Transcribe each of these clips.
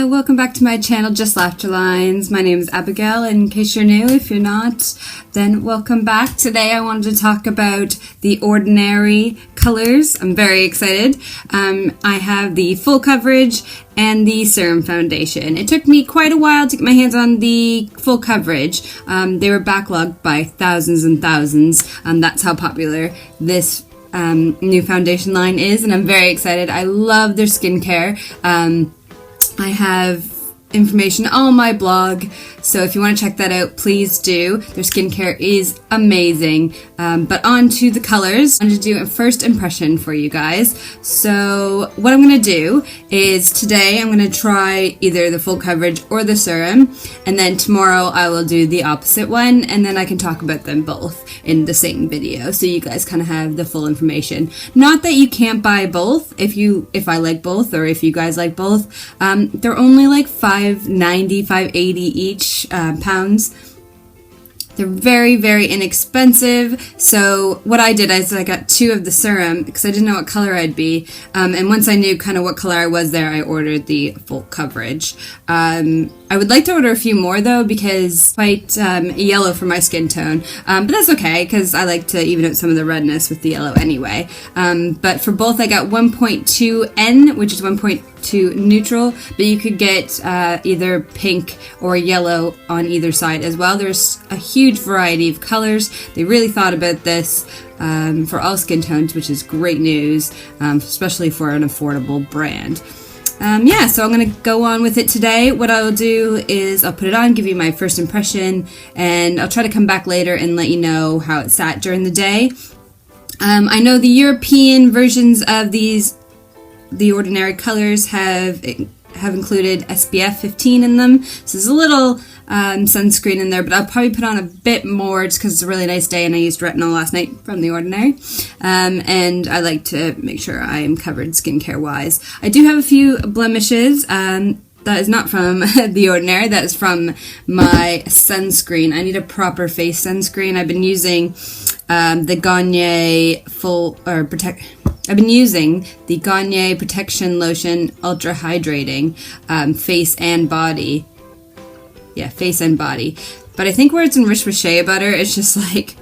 welcome back to my channel, Just Laughter Lines. My name is Abigail, and in case you're new, if you're not, then welcome back. Today I wanted to talk about the Ordinary colors. I'm very excited. I have the full coverage and the serum foundation. It took me quite a while to get my hands on the full coverage. They were backlogged by thousands and thousands. That's how popular this new foundation line is, and I'm very excited. I love their skincare. I have information on my blog, so if you want to check that out, please do. Their skincare is amazing. But on to the colors. I'm going to do a first impression for you guys. So what I'm going to do is today I'm going to try either the full coverage or the serum, and then tomorrow I will do the opposite one, and then I can talk about them both in the same video, so you guys kind of have the full information. Not that you can't buy both if I like both, or if you guys like both. They're only like $5.90, $5.80 each pounds. They're very, very inexpensive. So what I did is I got 2 of the serum because I didn't know what color I'd be. And once I knew kind of what color I was there, I ordered the full coverage. I would like to order a few more though, because quite yellow for my skin tone. But that's okay, because I like to even out some of the redness with the yellow anyway. But for both I got 1.2N, which is 1.2 neutral, but you could get either pink or yellow on either side as well. There's a huge variety of colors. They really thought about this for all skin tones, which is great news, especially for an affordable brand. So I'm going to go on with it today. What I'll do is I'll put it on, give you my first impression, and I'll try to come back later and let you know how it sat during the day. I know the European versions of the Ordinary colors have included SPF 15 in them, so there's a little sunscreen in there, but I'll probably put on a bit more just because it's a really nice day and I used retinol last night from the Ordinary, and I like to make sure I am covered skincare wise. I do have a few blemishes. That is not from the Ordinary, that is from my sunscreen. I need a proper face sunscreen. I've been using the Garnier I've been using the Garnier Protection Lotion Ultra Hydrating, face and body. Yeah, face and body. But I think where it's enriched with shea butter, it's just like,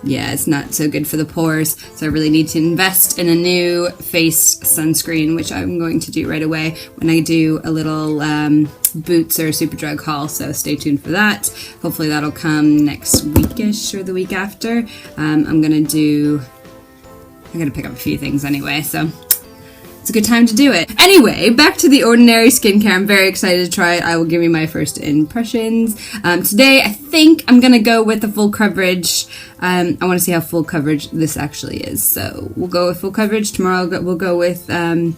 yeah, it's not so good for the pores. So I really need to invest in a new face sunscreen, which I'm going to do right away when I do a little Boots or Superdrug haul. So stay tuned for that. Hopefully that'll come next weekish or the week after. I'm gonna pick up a few things anyway, so it's a good time to do it. Anyway, back to the Ordinary skincare. I'm very excited to try it. I will give you my first impressions. Today, I think I'm going to go with the full coverage. I want to see how full coverage this actually is. So we'll go with full coverage. Tomorrow we'll go with the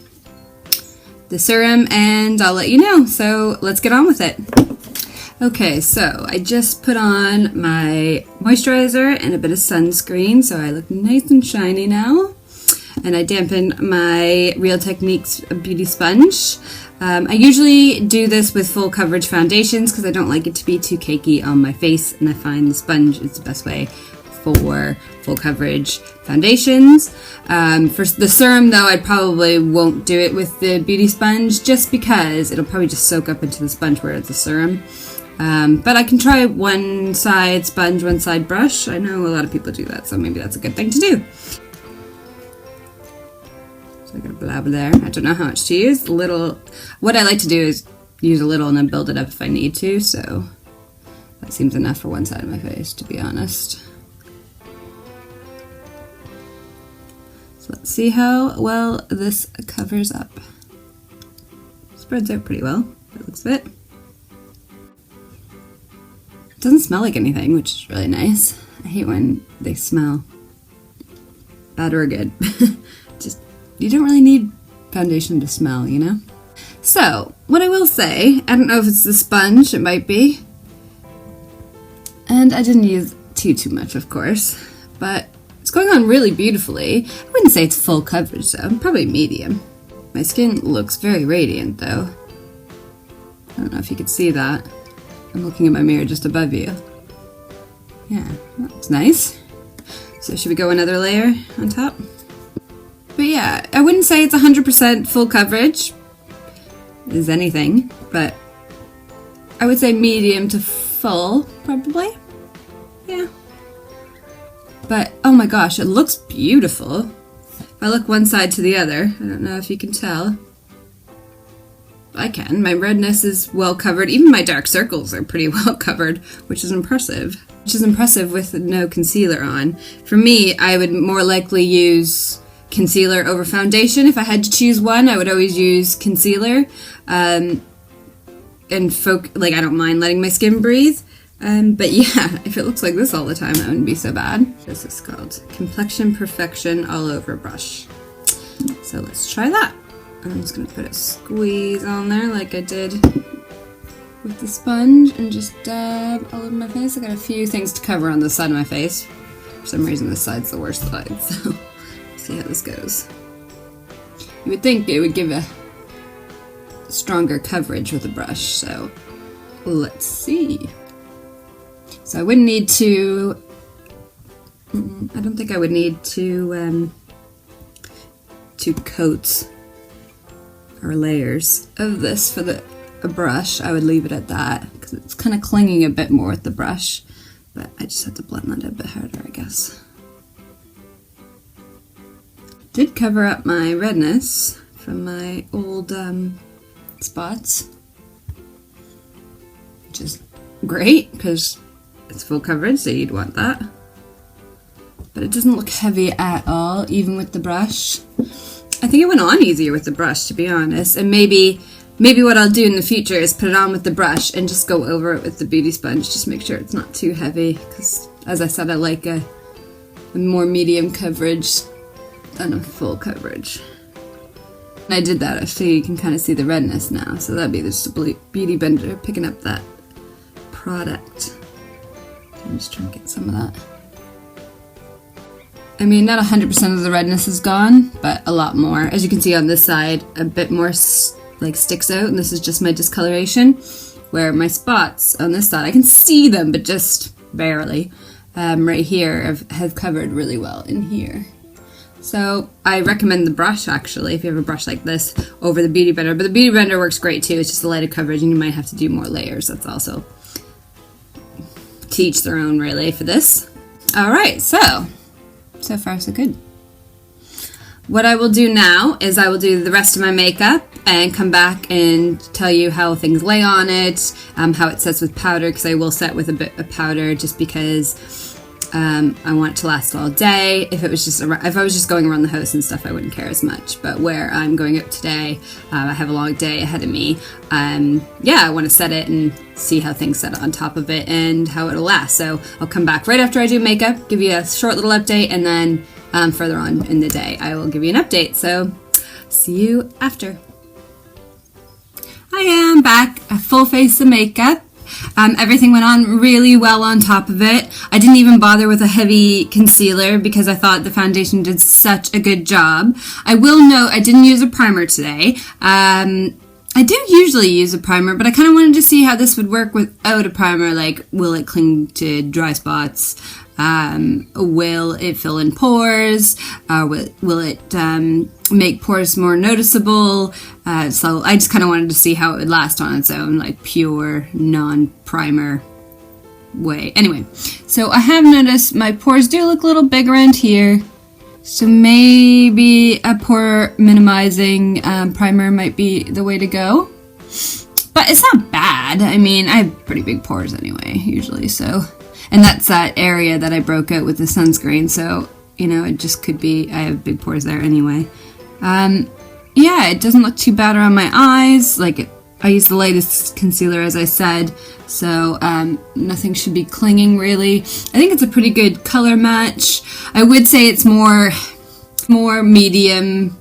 serum, and I'll let you know. So let's get on with it. Okay, so I just put on my moisturizer and a bit of sunscreen, so I look nice and shiny now. And I dampened my Real Techniques beauty sponge. I usually do this with full coverage foundations because I don't like it to be too cakey on my face, and I find the sponge is the best way for full coverage foundations. For the serum though, I probably won't do it with the beauty sponge just because it'll probably just soak up into the sponge where it's a serum. But I can try one side sponge, one side brush. I know a lot of people do that, so maybe that's a good thing to do. So I got a blab there. I don't know how much to use. What I like to do is use a little and then build it up if I need to, so that seems enough for one side of my face, to be honest. So let's see how well this covers up. Spreads out pretty well, by the looks of it. It doesn't smell like anything, which is really nice. I hate when they smell bad or good. You don't really need foundation to smell, you know? So, what I will say, I don't know if it's the sponge, it might be. And I didn't use too much, of course. But it's going on really beautifully. I wouldn't say it's full coverage, though. Probably medium. My skin looks very radiant, though. I don't know if you could see that. I'm looking at my mirror just above you. Yeah, that's nice. So should we go another layer on top? But yeah, I wouldn't say it's 100% full coverage. as anything, but I would say medium to full, probably. Yeah. But, oh my gosh, it looks beautiful. If I look one side to the other, I don't know if you can tell. I can. My redness is well covered. Even my dark circles are pretty well covered, which is impressive. Which is impressive with no concealer on. For me, I would more likely use concealer over foundation. If I had to choose one, I would always use concealer. I don't mind letting my skin breathe. But yeah, if it looks like this all the time, that wouldn't be so bad. This is called Complexion Perfection All Over Brush. So let's try that. I'm just going to put a squeeze on there like I did with the sponge and just dab all over my face. I got a few things to cover on the side of my face. For some reason this side's the worst side, so let's see how this goes. You would think it would give a stronger coverage with a brush, so let's see. So I wouldn't need to, I don't think I would need to coats or layers of this for a brush. I would leave it at that because it's kind of clinging a bit more with the brush, but I just have to blend that a bit harder, I guess. Did cover up my redness from my old spots, which is great because it's full coverage, so you'd want that. But it doesn't look heavy at all, even with the brush. I think it went on easier with the brush, to be honest. And maybe what I'll do in the future is put it on with the brush and just go over it with the beauty sponge. Just make sure it's not too heavy, because as I said, I like a more medium coverage than a full coverage. And I did that, so you can kind of see the redness now. So that'd be just a beauty blender picking up that product. I'm just trying to get some of that. I mean, not 100% of the redness is gone, but a lot more. As you can see on this side, a bit more sticks out, and this is just my discoloration, where my spots on this side, I can see them, but just barely. Right here have covered really well in here. So I recommend the brush, actually, if you have a brush like this, over the beauty blender. But the beauty blender works great too. It's just a lighter coverage, and you might have to do more layers. That's also to each their own, really, for this. All right, so far so good. What I will do now is I will do the rest of my makeup and come back and tell you how things lay on it, how it sets with powder, because I will set with a bit of powder just because I want it to last all day. If I was just going around the house and stuff, I wouldn't care as much. But where I'm going out today, I have a long day ahead of me. I want to set it and see how things set on top of it and how it'll last. So I'll come back right after I do makeup, give you a short little update, and then further on in the day, I will give you an update. So see you after. I am back, a full face of makeup. Everything went on really well on top of it. I didn't even bother with a heavy concealer because I thought the foundation did such a good job. I will note I didn't use a primer today. I do usually use a primer, but I kind of wanted to see how this would work without a primer. Like, will it cling to dry spots? Will it fill in pores? Will it make pores more noticeable? So I just kind of wanted to see how it would last on its own, like pure, non-primer way. Anyway, so I have noticed my pores do look a little big around here. So maybe a pore minimizing primer might be the way to go. But it's not bad. I mean, I have pretty big pores anyway, usually, so. And that's that area that I broke out with the sunscreen, so, you know, it just could be, I have big pores there anyway. Yeah, it doesn't look too bad around my eyes. Like, I used the lightest concealer, as I said, so nothing should be clinging, really. I think it's a pretty good color match. I would say it's more medium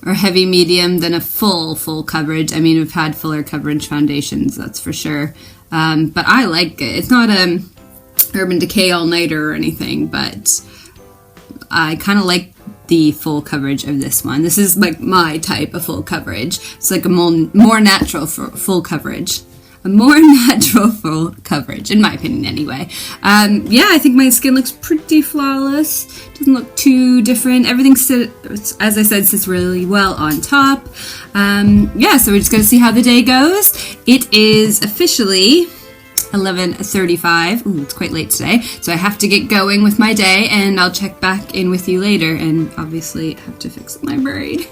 or heavy medium than a full coverage. I mean, I've had fuller coverage foundations, that's for sure. But I like it. It's not Urban Decay all-nighter or anything, but I kind of like the full coverage of this one. This is like my type of full coverage. It's like a more natural full coverage. a more natural full coverage, in my opinion anyway. Yeah, I think my skin looks pretty flawless. Doesn't look too different. Everything, as I said, sits really well on top. Yeah, so we're just going to see how the day goes. It is officially 11:35. Ooh, it's quite late today, so I have to get going with my day, and I'll check back in with you later, and obviously have to fix my braid.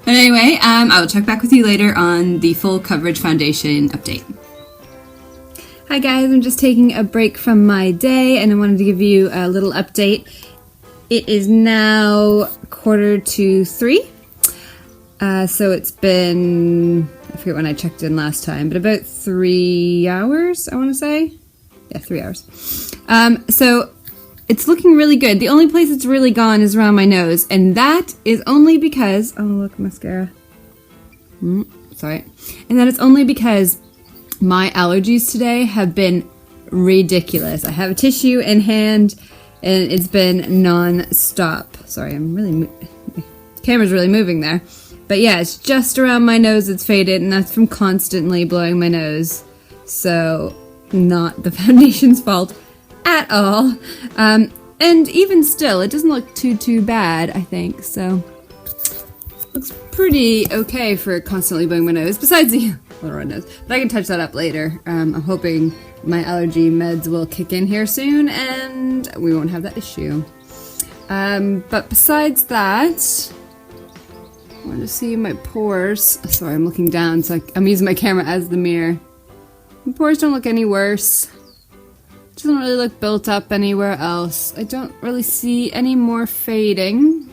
But anyway, I will check back with you later on the full coverage foundation update. Hi guys, I'm just taking a break from my day, and I wanted to give you a little update. It is now 2:45. So it's been, I forget when I checked in last time, but about 3 hours, I want to say. Yeah, 3 hours. So it's looking really good. The only place it's really gone is around my nose, and that is only because, oh look, mascara. Sorry. And that is only because my allergies today have been ridiculous. I have a tissue in hand, and it's been non-stop. Sorry, the camera's really moving there. But yeah, it's just around my nose it's faded, and that's from constantly blowing my nose. So, not the foundation's fault at all. And even still, it doesn't look too bad, I think. So, looks pretty okay for constantly blowing my nose, besides the little red nose. But I can touch that up later. I'm hoping my allergy meds will kick in here soon, and we won't have that issue. But besides that, I want to see my pores. Sorry, I'm looking down, so I'm using my camera as the mirror. My pores don't look any worse. It doesn't really look built up anywhere else. I don't really see any more fading.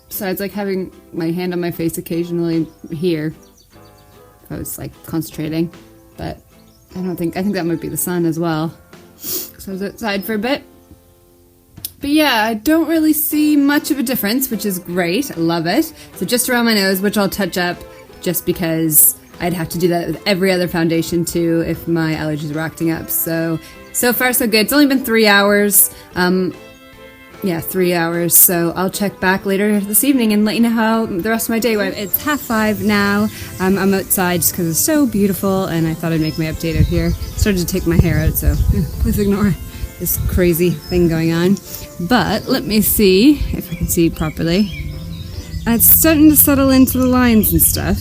Besides, like, having my hand on my face occasionally here. If I was, like, concentrating. But I think that might be the sun as well. Because I was outside for a bit. But yeah, I don't really see much of a difference, which is great. I love it. So just around my nose, which I'll touch up just because I'd have to do that with every other foundation too if my allergies were acting up. So far so good. It's only been 3 hours. Yeah, 3 hours. So I'll check back later this evening and let you know how the rest of my day went. It's 5:30 now. I'm outside just because it's so beautiful, and I thought I'd make my update out here. Started to take my hair out, so please ignore this crazy thing going on. But let me see if I can see properly. It's starting to settle into the lines and stuff.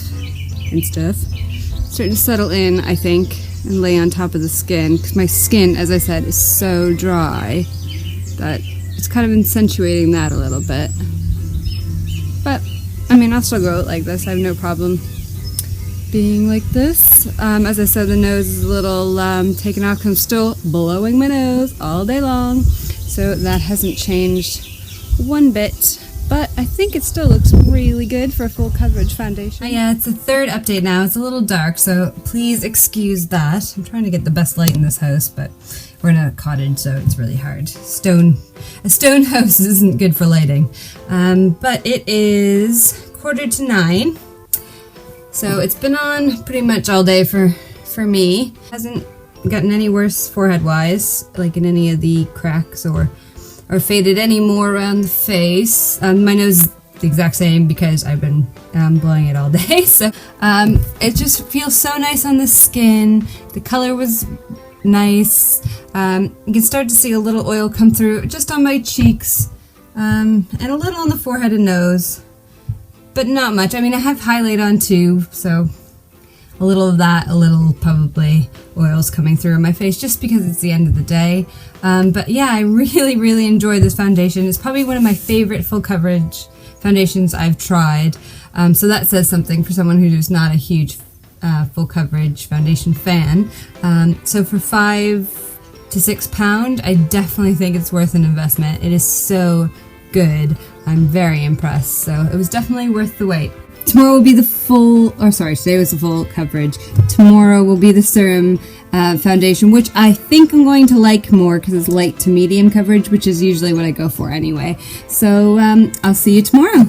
Starting to settle in, I think, and lay on top of the skin, because my skin, as I said, is so dry that it's kind of accentuating that a little bit. But, I mean, I'll still go out like this. I have no problem being like this. As I said, the nose is a little taken off because I'm still blowing my nose all day long. So that hasn't changed one bit. But I think it still looks really good for a full coverage foundation. Yeah, it's the third update now. It's a little dark, so please excuse that. I'm trying to get the best light in this house, but we're in a cottage, so it's really hard. A stone house isn't good for lighting. But it is 8:45. So it's been on pretty much all day for me. Hasn't gotten any worse forehead-wise, like in any of the cracks or faded any more around the face. My nose is the exact same because I've been blowing it all day. So it just feels so nice on the skin. The color was nice. You can start to see a little oil come through just on my cheeks, and a little on the forehead and nose, but not much. I mean, I have highlight on too, so a little of that, a little probably oils coming through on my face just because it's the end of the day. But yeah, I really enjoy this foundation. It's probably one of my favorite full coverage foundations I've tried. So that says something for someone who's not a huge full coverage foundation fan. So for £5 to £6, I definitely think it's worth an investment. It is so good. I'm very impressed. So it was definitely worth the wait. Tomorrow will be today was the full coverage. Tomorrow will be the serum foundation, which I think I'm going to like more because it's light to medium coverage, which is usually what I go for anyway. So I'll see you tomorrow.